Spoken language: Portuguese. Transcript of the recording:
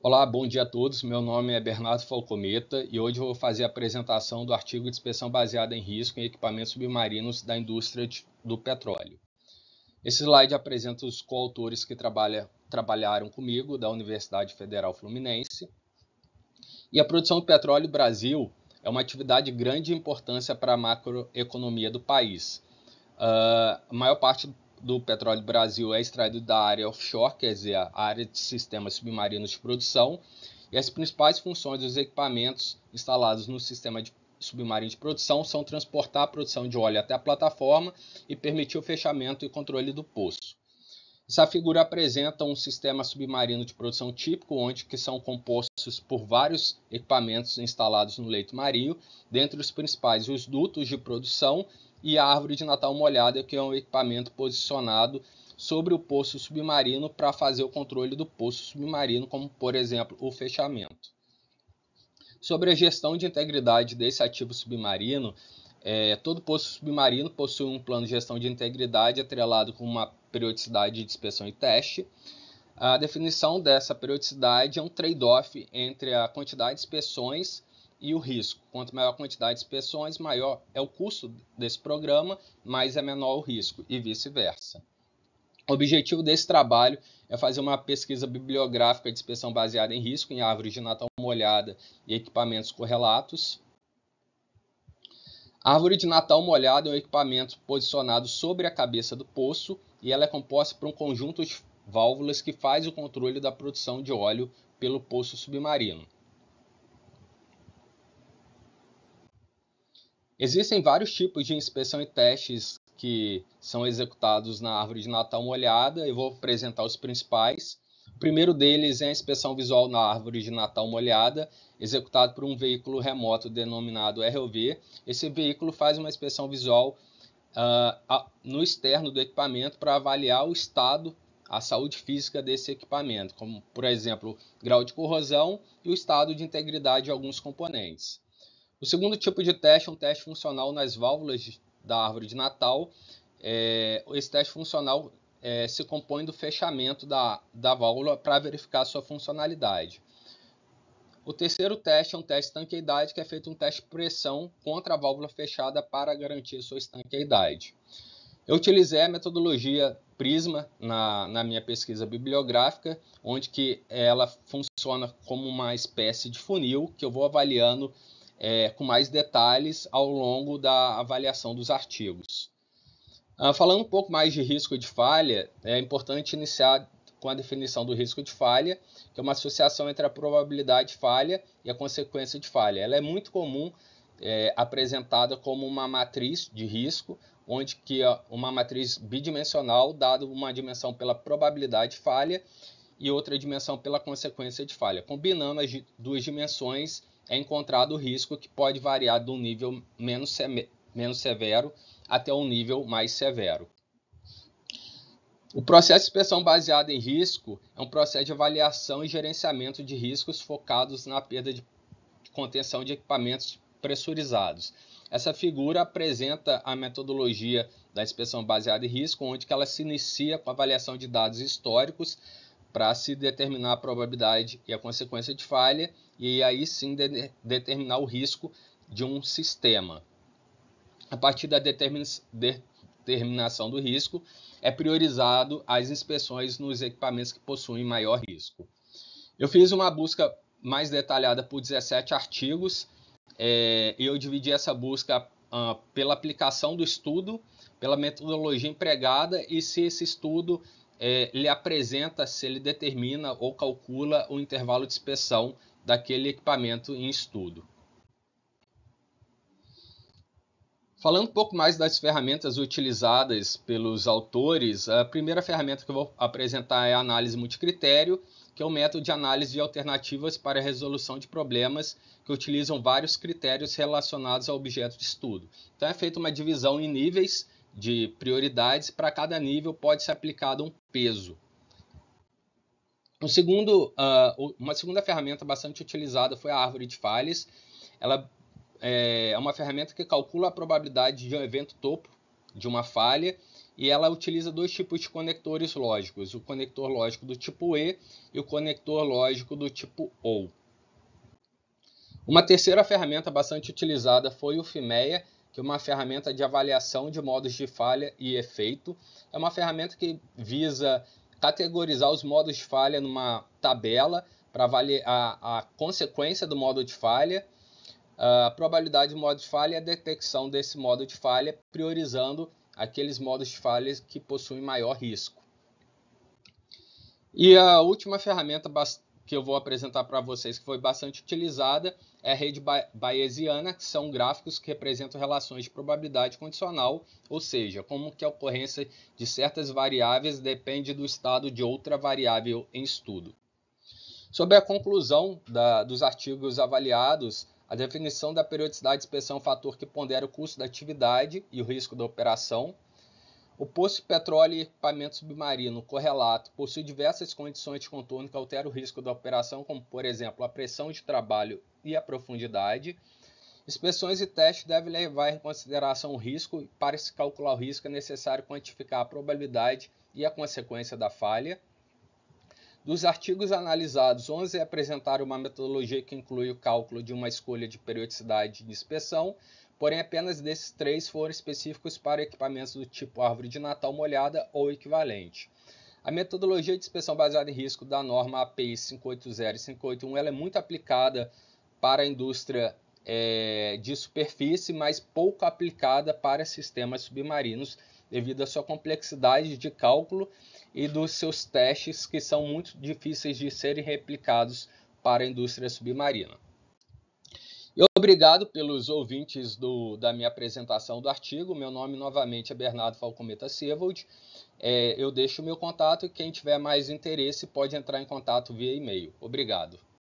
Olá, bom dia a todos. Meu nome é Bernardo Falcometa e hoje eu vou fazer a apresentação do artigo de inspeção baseada em risco em equipamentos submarinos da indústria do petróleo. Esse slide apresenta os coautores que trabalharam comigo da Universidade Federal Fluminense. E a produção de petróleo no Brasil é uma atividade de grande importância para a macroeconomia do país. A maior parte do petróleo do Brasil é extraído da área offshore, quer dizer, a área de sistemas submarinos de produção, e as principais funções dos equipamentos instalados no sistema submarino de produção são transportar a produção de óleo até a plataforma e permitir o fechamento e controle do poço. Essa figura apresenta um sistema submarino de produção típico, onde que são compostos por vários equipamentos instalados no leito marinho, dentre os principais os dutos de produção e a árvore de Natal molhada, que é um equipamento posicionado sobre o poço submarino para fazer o controle do poço submarino, como por exemplo o fechamento. Sobre a gestão de integridade desse ativo submarino, todo poço submarino possui um plano de gestão de integridade atrelado com uma periodicidade de inspeção e teste. A definição dessa periodicidade é um trade-off entre a quantidade de inspeções e o risco. Quanto maior a quantidade de inspeções, maior é o custo desse programa, mais é menor o risco, e vice-versa. O objetivo desse trabalho é fazer uma pesquisa bibliográfica de inspeção baseada em risco em árvores de Natal molhada e equipamentos correlatos. A árvore de Natal molhada é um equipamento posicionado sobre a cabeça do poço e ela é composta por um conjunto de válvulas que faz o controle da produção de óleo pelo poço submarino. Existem vários tipos de inspeção e testes que são executados na árvore de Natal molhada. Eu vou apresentar os principais. O primeiro deles é a inspeção visual na árvore de Natal molhada, executado por um veículo remoto denominado ROV. Esse veículo faz uma inspeção visual no externo do equipamento para avaliar o estado, a saúde física desse equipamento, como, por exemplo, grau de corrosão e o estado de integridade de alguns componentes. O segundo tipo de teste é um teste funcional nas válvulas da árvore de Natal. Esse teste funcional se compõe do fechamento da válvula para verificar sua funcionalidade. O terceiro teste é um teste de estanqueidade, que é feito um teste de pressão contra a válvula fechada para garantir sua estanqueidade. Eu utilizei a metodologia Prisma na minha pesquisa bibliográfica, onde que ela funciona como uma espécie de funil que eu vou avaliando com mais detalhes ao longo da avaliação dos artigos. Falando um pouco mais de risco de falha, é importante iniciar com a definição do risco de falha, que é uma associação entre a probabilidade de falha e a consequência de falha. Ela é muito comum, apresentada como uma matriz de risco, onde que uma matriz bidimensional, dado uma dimensão pela probabilidade de falha e outra dimensão pela consequência de falha. Combinando as duas dimensões, é encontrado o risco, que pode variar de um nível menos severo até um nível mais severo. O processo de inspeção baseado em risco é um processo de avaliação e gerenciamento de riscos focados na perda de contenção de equipamentos pressurizados. Essa figura apresenta a metodologia da inspeção baseada em risco, onde ela se inicia com a avaliação de dados históricos para se determinar a probabilidade e a consequência de falha, e aí sim determinar o risco de um sistema. A partir da determinação do risco, é priorizado as inspeções nos equipamentos que possuem maior risco. Eu fiz uma busca mais detalhada por 17 artigos, e eu dividi essa busca pela aplicação do estudo, pela metodologia empregada e se esse estudo ele apresenta, se ele determina ou calcula o intervalo de inspeção daquele equipamento em estudo. Falando um pouco mais das ferramentas utilizadas pelos autores, a primeira ferramenta que eu vou apresentar é a análise multicritério, que é um método de análise de alternativas para a resolução de problemas que utilizam vários critérios relacionados ao objeto de estudo. Então é feita uma divisão em níveis de prioridades, para cada nível pode ser aplicado um peso. Uma segunda ferramenta bastante utilizada foi a árvore de falhas. Ela é uma ferramenta que calcula a probabilidade de um evento topo de uma falha e ela utiliza dois tipos de conectores lógicos, o conector lógico do tipo E e o conector lógico do tipo OR. Uma terceira ferramenta bastante utilizada foi o FIMEA, que é uma ferramenta de avaliação de modos de falha e efeito. É uma ferramenta que visa categorizar os modos de falha numa tabela para avaliar a consequência do modo de falha, a probabilidade do modo de falha e a detecção desse modo de falha, priorizando aqueles modos de falha que possuem maior risco. E a última ferramenta que eu vou apresentar para vocês, que foi bastante utilizada, é a rede bayesiana, que são gráficos que representam relações de probabilidade condicional, ou seja, como que a ocorrência de certas variáveis depende do estado de outra variável em estudo. Sobre a conclusão dos artigos avaliados, a definição da periodicidade de inspeção é um fator que pondera o custo da atividade e o risco da operação. O poço de petróleo e equipamento submarino correlato possui diversas condições de contorno que alteram o risco da operação, como, por exemplo, a pressão de trabalho e a profundidade. Inspeções e testes devem levar em consideração o risco, e para se calcular o risco é necessário quantificar a probabilidade e a consequência da falha. Dos artigos analisados, 11 apresentaram uma metodologia que inclui o cálculo de uma escolha de periodicidade de inspeção, porém apenas desses 3 foram específicos para equipamentos do tipo árvore de Natal molhada ou equivalente. A metodologia de inspeção baseada em risco da norma API 580 e 581 ela é muito aplicada para a indústria de superfície, mas pouco aplicada para sistemas submarinos, devido à sua complexidade de cálculo e dos seus testes, que são muito difíceis de serem replicados para a indústria submarina. E obrigado pelos ouvintes da minha apresentação do artigo. Meu nome novamente é Bernardo Falcometa Sevold. Eu deixo o meu contato e quem tiver mais interesse pode entrar em contato via e-mail. Obrigado.